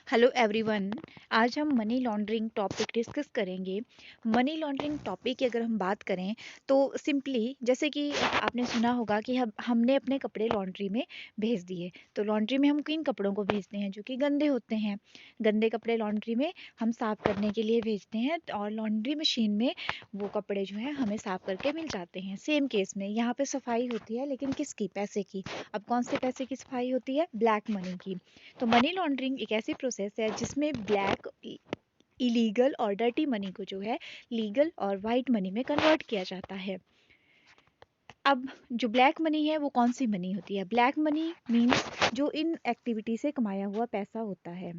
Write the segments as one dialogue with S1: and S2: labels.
S1: Hello everyone. आज हम money laundering topic discuss करेंगे। मनी लॉन्ड्रिंग टॉपिक की अगर हम बात करें तो सिंपली जैसे कि आपने सुना होगा कि हमने अपने कपड़े लॉन्ड्री में भेज दिए। तो लॉन्ड्री में हम किन कपड़ों को भेजते हैं जो कि गंदे होते हैं। गंदे कपड़े लॉन्ड्री में हम साफ़ करने के लिए भेजते हैं और लॉन्ड्री मशीन में वो कपड़े जो है हमें साफ़ करके मिल जाते हैं। सेम केस में यहाँ पे सफाई होती है, लेकिन किसकी? पैसे की। अब कौन से पैसे की सफाई होती है? ब्लैक मनी की। तो मनी लॉन्ड्रिंग एक ऐसी प्रोसेस है जिसमें ब्लैक इलीगल और डर्टी मनी को जो है लीगल और वाइट मनी में कन्वर्ट किया जाता है। अब जो ब्लैक मनी है वो कौन सी मनी होती है? ब्लैक मनी मीन्स जो इन एक्टिविटी से कमाया हुआ पैसा होता है,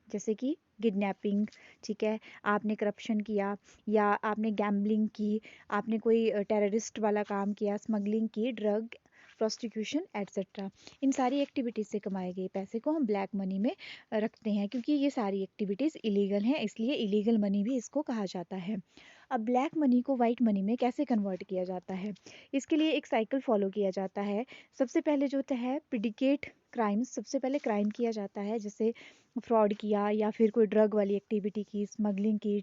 S1: जैसे कि किडनैपिंग, ठीक है, आपने करप्शन किया या आपने गैम्बलिंग की, आपने कोई टेररिस्ट वाला काम किया, स्मगलिंग की, ड्रग प्रोस्टिट्यूशन एट्सेट्रा। इन सारी एक्टिविटीज़ से कमाए गए पैसे को हम ब्लैक मनी में रखते हैं, क्योंकि ये सारी एक्टिविटीज़ इलीगल हैं, इसलिए इलीगल मनी भी इसको कहा जाता है। अब ब्लैक मनी को वाइट मनी में कैसे कन्वर्ट किया जाता है? इसके लिए एक साइकिल फॉलो किया जाता है। सबसे पहले जो है प्रिडिकेट क्राइम्स, सबसे पहले क्राइम किया जाता है, जैसे फ्रॉड किया या फिर कोई ड्रग वाली एक्टिविटी की, स्मगलिंग की,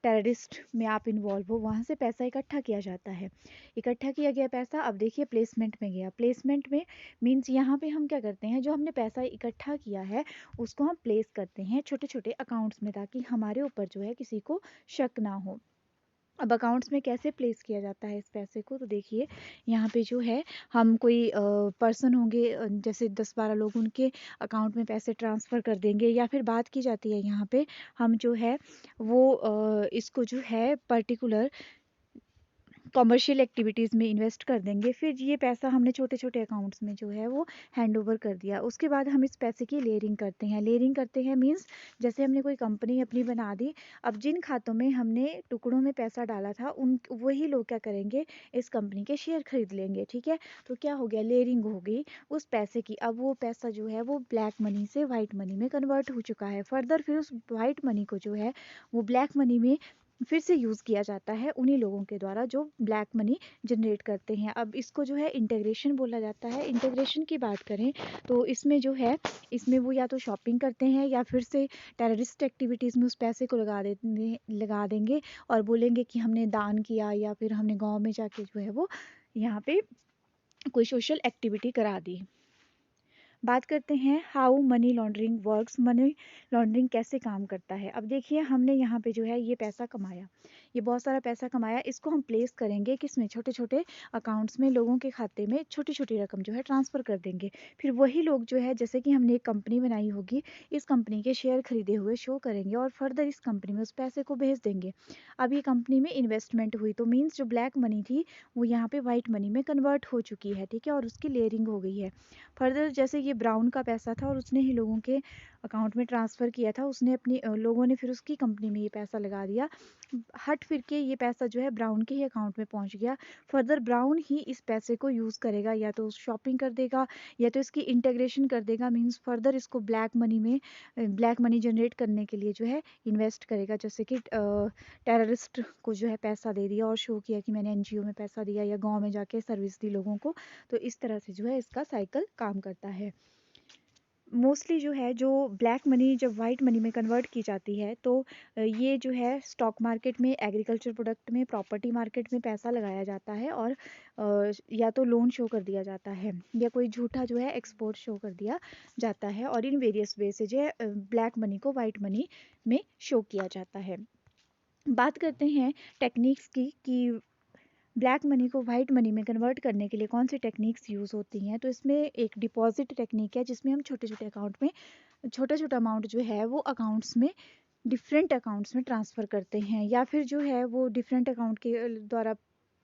S1: टेररिस्ट में आप इन्वॉल्व हो, वहाँ से पैसा इकट्ठा किया जाता है। इकट्ठा किया गया पैसा अब देखिए प्लेसमेंट में गया। प्लेसमेंट में मीन्स यहाँ पे हम क्या करते हैं, जो हमने पैसा इकट्ठा किया है उसको हम प्लेस करते हैं छोटे छोटे अकाउंट्स में, ताकि हमारे ऊपर जो है किसी को शक ना हो। अब अकाउंट्स में कैसे प्लेस किया जाता है इस पैसे को? तो देखिए यहाँ पे जो है हम कोई पर्सन होंगे, जैसे 10-12 लोग, उनके अकाउंट में पैसे ट्रांसफ़र कर देंगे, या फिर बात की जाती है यहाँ पे हम जो है वो इसको जो है पर्टिकुलर कॉमर्शियल एक्टिविटीज़ में इन्वेस्ट कर देंगे। फिर ये पैसा हमने छोटे छोटे अकाउंट्स में जो है वो हैंड ओवर कर दिया। उसके बाद हम इस पैसे की लेयरिंग करते हैं। लेयरिंग करते हैं मीन्स जैसे हमने कोई कंपनी अपनी बना दी, अब जिन खातों में हमने टुकड़ों में पैसा डाला था उन वही लोग क्या करेंगे, इस कंपनी के शेयर खरीद लेंगे। ठीक है, तो क्या हो गया, लेयरिंग हो गई उस पैसे की। अब वो पैसा जो है वो ब्लैक मनी से वाइट मनी में कन्वर्ट हो चुका है। फर्दर फिर उस वाइट मनी को जो है वो ब्लैक मनी में फिर से यूज़ किया जाता है उन्हीं लोगों के द्वारा जो ब्लैक मनी जनरेट करते हैं। अब इसको जो है इंटीग्रेशन बोला जाता है। इंटीग्रेशन की बात करें तो इसमें जो है, इसमें वो या तो शॉपिंग करते हैं या फिर से टेररिस्ट एक्टिविटीज़ में उस पैसे को लगा देंगे और बोलेंगे कि हमने दान किया, या फिर हमने गाँव में जाके जो है वो यहाँ पे कोई सोशल एक्टिविटी करा दी। बात करते हैं how many laundering works. Money laundering कैसे काम करता है? अब देखिए हमने यहाँ पे जो है ये पैसा कमाया, ये बहुत सारा पैसा कमाया, इसको हम प्लेस करेंगे किसमें? छोटे छोटे अकाउंट्स में, लोगों के खाते में छोटी छोटी रकम जो है ट्रांसफ़र कर देंगे। फिर वही लोग जो है, जैसे कि हमने एक कंपनी बनाई होगी, इस कंपनी के शेयर खरीदे हुए शो करेंगे और फर्दर इस कंपनी में उस पैसे को भेज देंगे। अब ये कंपनी में इन्वेस्टमेंट हुई, तो मीन्स जो ब्लैक मनी थी वो यहाँ पे वाइट मनी में कन्वर्ट हो चुकी है। ठीक है, और उसकी लेयरिंग हो गई है। फर्दर जैसे ये ब्राउन का पैसा था और उसने ही लोगों के अकाउंट में ट्रांसफ़र किया था, उसने अपनी लोगों ने फिर उसकी कंपनी में ये पैसा लगा दिया। हट फिर के ये पैसा जो है ब्राउन के ही अकाउंट में पहुंच गया। फर्दर ब्राउन ही इस पैसे को यूज़ करेगा, या तो शॉपिंग कर देगा या तो इसकी इंटीग्रेशन कर देगा, मींस फर्दर इसको ब्लैक मनी में ब्लैक मनी जनरेट करने के लिए जो है इन्वेस्ट करेगा। जैसे कि टेररिस्ट को जो है पैसा दे दिया और शो किया कि मैंने एनजीओ में पैसा दिया, या गांव में जाके सर्विस दी लोगों को। तो इस तरह से जो है इसका साइकिल काम करता है। मोस्टली जो है, जो ब्लैक मनी जब वाइट मनी में कन्वर्ट की जाती है तो ये जो है स्टॉक मार्केट में, एग्रीकल्चर प्रोडक्ट में, प्रॉपर्टी मार्केट में पैसा लगाया जाता है, और या तो लोन शो कर दिया जाता है, या कोई झूठा जो है एक्सपोर्ट शो कर दिया जाता है, और इन वेरियस वे से जो है ब्लैक मनी को वाइट मनी में शो किया जाता है। बात करते हैं टेक्निक्स की कि ब्लैक मनी को वाइट मनी में कन्वर्ट करने के लिए कौन सी टेक्निक्स यूज़ होती हैं। तो इसमें एक डिपॉजिट टेक्निक है, जिसमें हम छोटे छोटे अकाउंट में छोटा छोटा अमाउंट जो है वो अकाउंट्स में, डिफरेंट अकाउंट्स में ट्रांसफ़र करते हैं, या फिर जो है वो डिफरेंट अकाउंट के द्वारा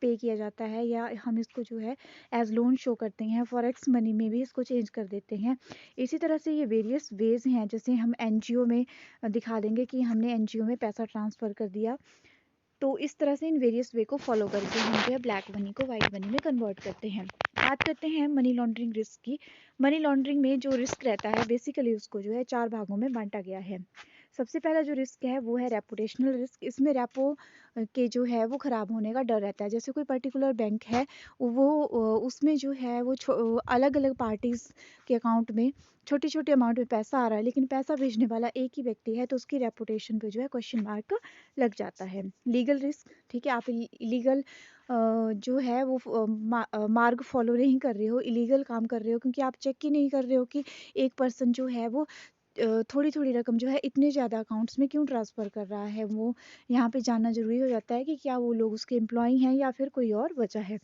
S1: पे किया जाता है, या हम इसको जो है एज लोन शो करते हैं। फॉरेक्स मनी में भी इसको चेंज कर देते हैं। इसी तरह से ये वेरियस वेज हैं, जैसे हम एनजीओ में दिखा देंगे कि हमने एनजीओ में पैसा ट्रांसफ़र कर दिया। तो इस तरह से इन वेरियस वे को फॉलो करके हम जो है ब्लैक मनी को वाइट मनी में कन्वर्ट करते हैं। बात करते हैं मनी लॉन्ड्रिंग रिस्क की। मनी लॉन्ड्रिंग में जो रिस्क रहता है बेसिकली उसको जो है 4 भागों में बांटा गया है। सबसे पहला जो रिस्क है वो है रेपुटेशनल रिस्क। इसमें रेपो के जो है वो ख़राब होने का डर रहता है। जैसे कोई पर्टिकुलर बैंक है, वो उसमें जो है वो अलग-अलग पार्टीज़ के अकाउंट में छोटी-छोटी अमाउंट में पैसा आ रहा है, लेकिन पैसा भेजने वाला एक ही व्यक्ति है, तो उसकी रेपुटेशन पे जो है क्वेश्चन मार्क लग जाता है। लीगल रिस्क, ठीक है, आप इलीगल जो है वो मार्ग फॉलो नहीं कर रहे हो, इलीगल काम कर रहे हो, क्योंकि आप चेक ही नहीं कर रहे हो कि एक पर्सन जो है वो थोड़ी-थोड़ी रकम जो है इतने ज़्यादा अकाउंट्स में क्यों ट्रांसफ़र कर रहा है। वो यहाँ पे जानना ज़रूरी हो जाता है कि क्या वो लोग उसके एम्प्लॉयी हैं या फिर कोई और वजह है।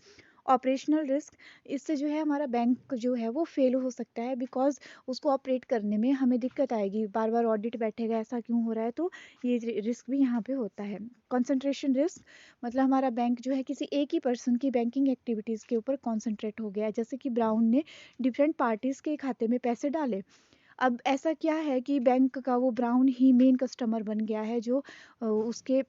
S1: ऑपरेशनल रिस्क, इससे जो है हमारा बैंक जो है वो फ़ेल हो सकता है, बिकॉज़ उसको ऑपरेट करने में हमें दिक्कत आएगी। बार-बार ऑडिट बैठेगा, ऐसा क्यों हो रहा है? तो ये रिस्क भी यहाँ पे होता है। कंसंट्रेशन रिस्क, मतलब हमारा बैंक जो है किसी एक ही पर्सन की बैंकिंग एक्टिविटीज़ के ऊपर कॉन्संट्रेट हो गया है। जैसे कि ब्राउन ने डिफरेंट पार्टीज़ के खाते में पैसे डाले। अब ऐसा क्या है कि बैंक का वो ब्राउन ही मेन कस्टमर बन गया है, जो उसके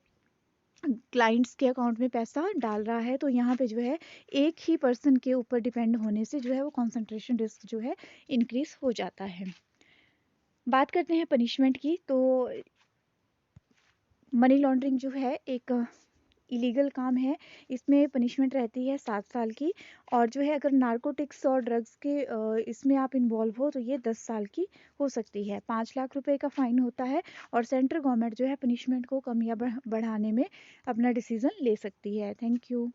S1: क्लाइंट्स के अकाउंट में पैसा डाल रहा है। तो यहाँ पे जो है एक ही पर्सन के ऊपर डिपेंड होने से जो है वो कंसंट्रेशन रिस्क जो है इंक्रीज हो जाता है। बात करते हैं पनिशमेंट की। तो मनी लॉन्ड्रिंग जो है एक इलीगल काम है। इसमें पनिशमेंट रहती है 7 साल की, और जो है अगर नार्कोटिक्स और ड्रग्स के इसमें आप इन्वॉल्व हो तो ये 10 साल की हो सकती है। 5 लाख रुपए का फ़ाइन होता है, और सेंट्रल गवर्नमेंट जो है पनिशमेंट को कम या बढ़ाने में अपना डिसीज़न ले सकती है। Thank you.